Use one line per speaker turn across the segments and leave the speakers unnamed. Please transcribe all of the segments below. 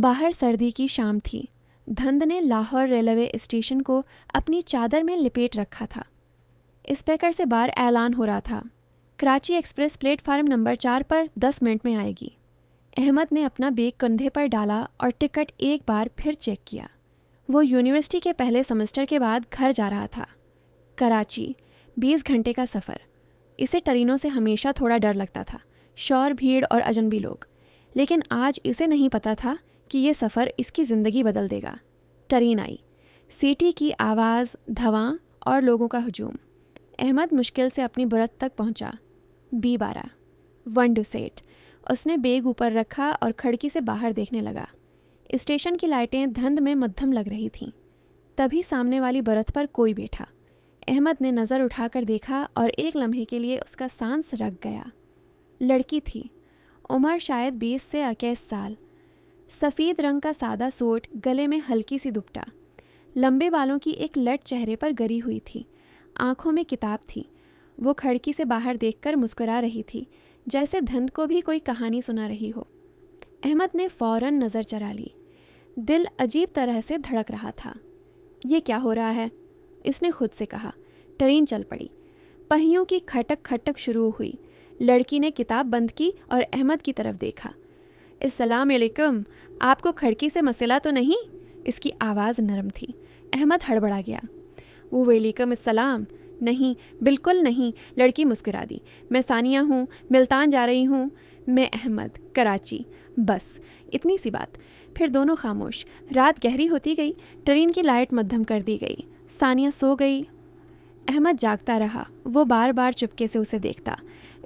बाहर सर्दी की शाम थी। धुंध ने लाहौर रेलवे स्टेशन को अपनी चादर में लिपेट रखा था। स्पीकर से बाहर ऐलान हो रहा था, कराची एक्सप्रेस प्लेटफार्म नंबर 4 पर 10 मिनट में आएगी। अहमद ने अपना बैग कंधे पर डाला और टिकट एक बार फिर चेक किया। वो यूनिवर्सिटी के पहले सेमेस्टर के बाद घर जा रहा था। कराची, 20 घंटे का सफ़र। इसे ट्रेनों से हमेशा थोड़ा डर लगता था, शोर, भीड़ और अजनबी लोग। लेकिन आज इसे नहीं पता था कि ये सफ़र इसकी ज़िंदगी बदल देगा। ट्रेन आई, सीटी की आवाज़, धवां और लोगों का हुजूम। अहमद मुश्किल से अपनी बर्थ तक पहुंचा। B12, 1 to set. उसने बैग ऊपर रखा और खिड़की से बाहर देखने लगा। स्टेशन की लाइटें धुंध में मध्यम लग रही थीं। तभी सामने वाली बर्थ पर कोई बैठा। अहमद ने नज़र उठाकर देखा और एक लम्हे के लिए उसका सांस रक गया। लड़की थी, उम्र शायद 20 से 21 साल। सफ़ेद रंग का सादा सूट, गले में हल्की सी दुपट्टा, लंबे बालों की एक लट चेहरे पर गरी हुई थी। आंखों में किताब थी। वो खिड़की से बाहर देखकर मुस्कुरा रही थी, जैसे धुंध को भी कोई कहानी सुना रही हो। अहमद ने फ़ौरन नज़र चरा ली। दिल अजीब तरह से धड़क रहा था। ये क्या हो रहा है, इसने खुद से कहा। ट्रेन चल पड़ी। पहियों की खटक खटक शुरू हुई। लड़की ने किताब बंद की और अहमद की तरफ देखा। अस्सलाम अलैकुम, आपको खिड़की से मसला तो नहीं? इसकी आवाज़ नरम थी। अहमद हड़बड़ा गया। वो वैलिकम अस्सलाम। नहीं, बिल्कुल नहीं, लड़की मुस्कुरा दी। मैं सानिया हूँ, मुल्तान जा रही हूँ। मैं अहमद, कराची। बस इतनी सी बात। फिर दोनों खामोश। रात गहरी होती गई। ट्रेन की लाइट मध्यम कर दी गई। सानिया सो गई। अहमद जागता रहा। वो बार बार चुपके से उसे देखता।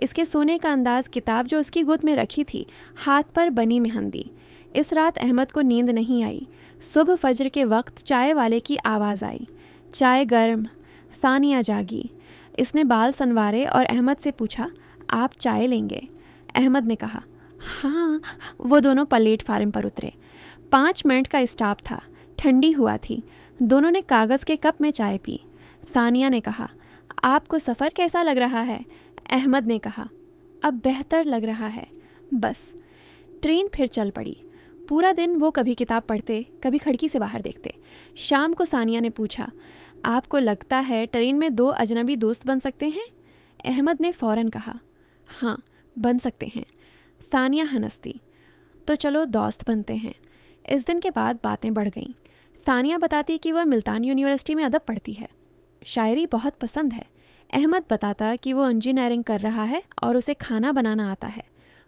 इसके सोने का अंदाज, किताब जो उसकी गोद में रखी थी, हाथ पर बनी मेहंदी। इस रात अहमद को नींद नहीं आई। सुबह फजर के वक्त चाय वाले की आवाज़ आई। चाय गर्म। सानिया जागी। इसने बाल संवारे और अहमद से पूछा, आप चाय लेंगे? अहमद ने कहा, हाँ। वो दोनों प्लेटफार्म पर उतरे। 5 मिनट का स्टॉप था। ठंडी हुआ थी। दोनों ने कागज़ के कप में चाय पी। सानिया ने कहा, आपको सफ़र कैसा लग रहा है? अहमद ने कहा, अब बेहतर लग रहा है। बस। ट्रेन फिर चल पड़ी। पूरा दिन वो कभी किताब पढ़ते, कभी खिड़की से बाहर देखते। शाम को सानिया ने पूछा, आपको लगता है ट्रेन में 2 अजनबी दोस्त बन सकते हैं? अहमद ने फ़ौरन कहा, हाँ, बन सकते हैं। सानिया हंसती, तो चलो दोस्त बनते हैं। इस दिन के बाद बातें बढ़ गईं। सानिया बताती कि वह मुल्तान यूनिवर्सिटी में अदब पढ़ती है, शायरी बहुत पसंद है। अहमद बताता कि वो इंजीनियरिंग कर रहा है और उसे खाना बनाना आता है।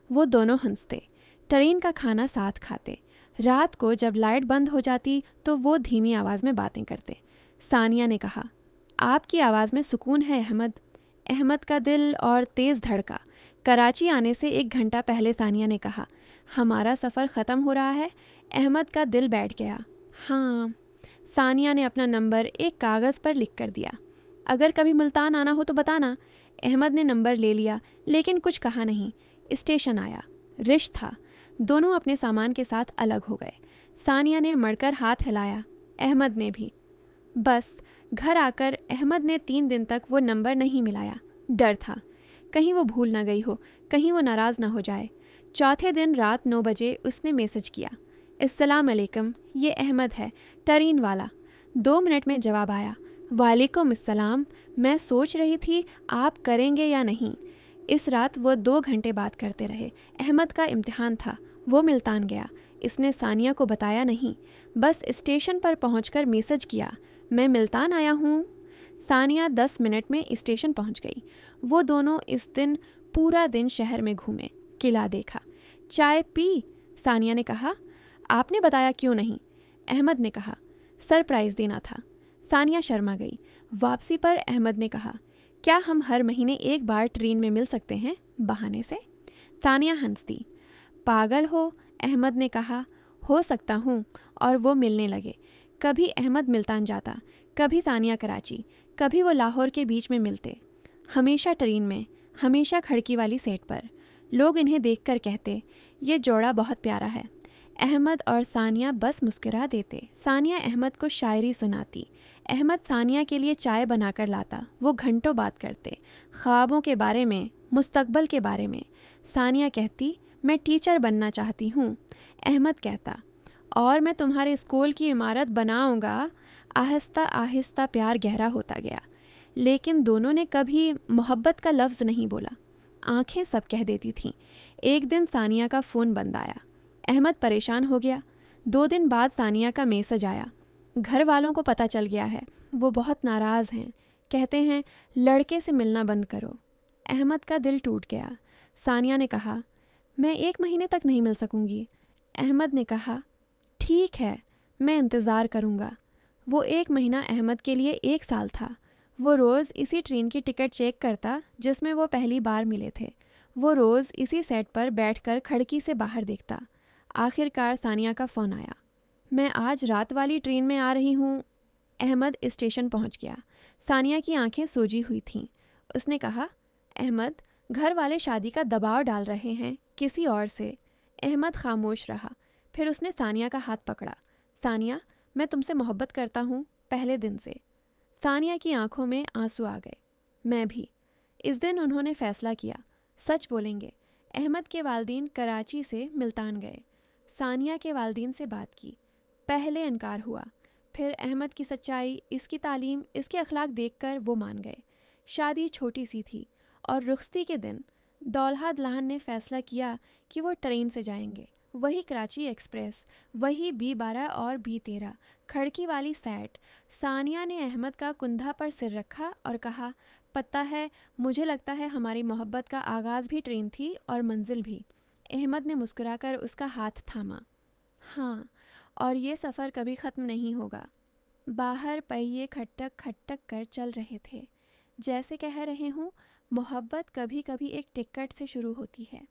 वो दोनों हंसते। ट्रेन का खाना साथ खाते। रात को जब लाइट बंद हो जाती तो वो धीमी आवाज़ में बातें करते। सानिया ने कहा, आपकी आवाज़ में सुकून है अहमद। अहमद का दिल और तेज़ धड़का। कराची आने से 1 घंटा पहले सानिया ने कहा, हमारा सफ़र ख़त्म हो रहा है। अहमद का दिल बैठ गया। हाँ। सानिया ने अपना नंबर एक कागज़ पर लिख कर दिया। अगर कभी मुल्तान आना हो तो बताना। अहमद ने नंबर ले लिया, लेकिन कुछ कहा नहीं। स्टेशन आया। रिश था। दोनों अपने सामान के साथ अलग हो गए। सानिया ने मड़कर हाथ हिलाया, अहमद ने भी। बस घर आकर अहमद ने 3 दिन तक वो नंबर नहीं मिलाया। डर था, कहीं वो भूल ना गई हो, कहीं वो नाराज़ ना हो जाए। चौथे दिन रात 9 बजे उसने मैसेज किया, अस्सलाम अलैकुम, ये अहमद है, ट्रेन वाला। 2 मिनट में जवाब आया, वालेकुम अस्सलाम, मैं सोच रही थी आप करेंगे या नहीं। इस रात वो 2 घंटे बात करते रहे। अहमद का इम्तिहान था। वो मुल्तान गया। इसने सानिया को बताया नहीं, बस स्टेशन पर पहुंचकर मैसेज किया, मैं मुल्तान आया हूँ। सानिया 10 मिनट में स्टेशन पहुंच गई। वो दोनों इस दिन पूरा दिन शहर में घूमे, किला देखा। चाय पी? सानिया ने कहा। आपने बताया क्यों नहीं? अहमद ने कहा, सरप्राइज़ देना था। सानिया शर्मा गई। वापसी पर अहमद ने कहा, क्या हम हर महीने 1 बार ट्रेन में मिल सकते हैं, बहाने से? सानिया हंसती, पागल हो? अहमद ने कहा, हो सकता हूँ। और वो मिलने लगे। कभी अहमद मुल्तान जाता, कभी सानिया कराची, कभी वो लाहौर के बीच में मिलते। हमेशा ट्रेन में, हमेशा खिड़की वाली सीट पर। लोग इन्हें देखकर कहते, ये जोड़ा बहुत प्यारा है। अहमद और सानिया बस मुस्कुरा देते। सानिया अहमद को शायरी सुनाती। अहमद सानिया के लिए चाय बनाकर लाता। वो घंटों बात करते, ख्वाबों के बारे में, मुस्तकबल के बारे में। सानिया कहती, मैं टीचर बनना चाहती हूँ। अहमद कहता, और मैं तुम्हारे स्कूल की इमारत बनाऊंगा। आहिस्ता आहिस्ता प्यार गहरा होता गया, लेकिन दोनों ने कभी मोहब्बत का लफ्ज़ नहीं बोला। आंखें सब कह देती थीं। एक दिन सानिया का फ़ोन बंद आया। अहमद परेशान हो गया। 2 दिन बाद सानिया का मैसेज आया। घर वालों को पता चल गया है, वो बहुत नाराज़ हैं। कहते हैं लड़के से मिलना बंद करो। अहमद का दिल टूट गया। सानिया ने कहा, मैं 1 महीने तक नहीं मिल सकूंगी। अहमद ने कहा, ठीक है, मैं इंतज़ार करूंगा। वो 1 महीना अहमद के लिए 1 साल था। वो रोज़ इसी ट्रेन की टिकट चेक करता जिसमें वो पहली बार मिले थे। वो रोज़ इसी सेट पर बैठकर खिड़की से बाहर देखता। आखिरकार सानिया का फ़ोन आया। मैं आज रात वाली ट्रेन में आ रही हूँ। अहमद स्टेशन पहुँच गया। सानिया की आंखें सूजी हुई थीं। उसने कहा, अहमद, घर वाले शादी का दबाव डाल रहे हैं किसी और से। अहमद खामोश रहा। फिर उसने सानिया का हाथ पकड़ा। सानिया, मैं तुमसे मोहब्बत करता हूँ, पहले दिन से। सानिया की आंखों में आंसू आ गए। मैं भी। इस दिन उन्होंने फैसला किया, सच बोलेंगे। अहमद के वालिदैन कराची से मुल्तान गए। सानिया के वालिदैन से बात की। पहले इनकार हुआ, फिर अहमद की सच्चाई, इसकी तालीम, इसके अखलाक देखकर वो मान गए। शादी छोटी सी थी और रुखसती के दिन दौल्हा दुल्हन ने फैसला किया कि वो ट्रेन से जाएंगे। वही कराची एक्सप्रेस, वही B12 और B13, खड़की वाली सैट। सानिया ने अहमद का कुंधा पर सिर रखा और कहा, पता है, मुझे लगता है हमारी मोहब्बत का आगाज़ भी ट्रेन थी और मंजिल भी। अहमद ने मुस्कुराकर उसका हाथ थामा। हाँ, और ये सफ़र कभी ख़त्म नहीं होगा। बाहर पहिए खटक खटक कर चल रहे थे, जैसे कह रहे हूँ, मोहब्बत कभी कभी एक टिकट से शुरू होती है।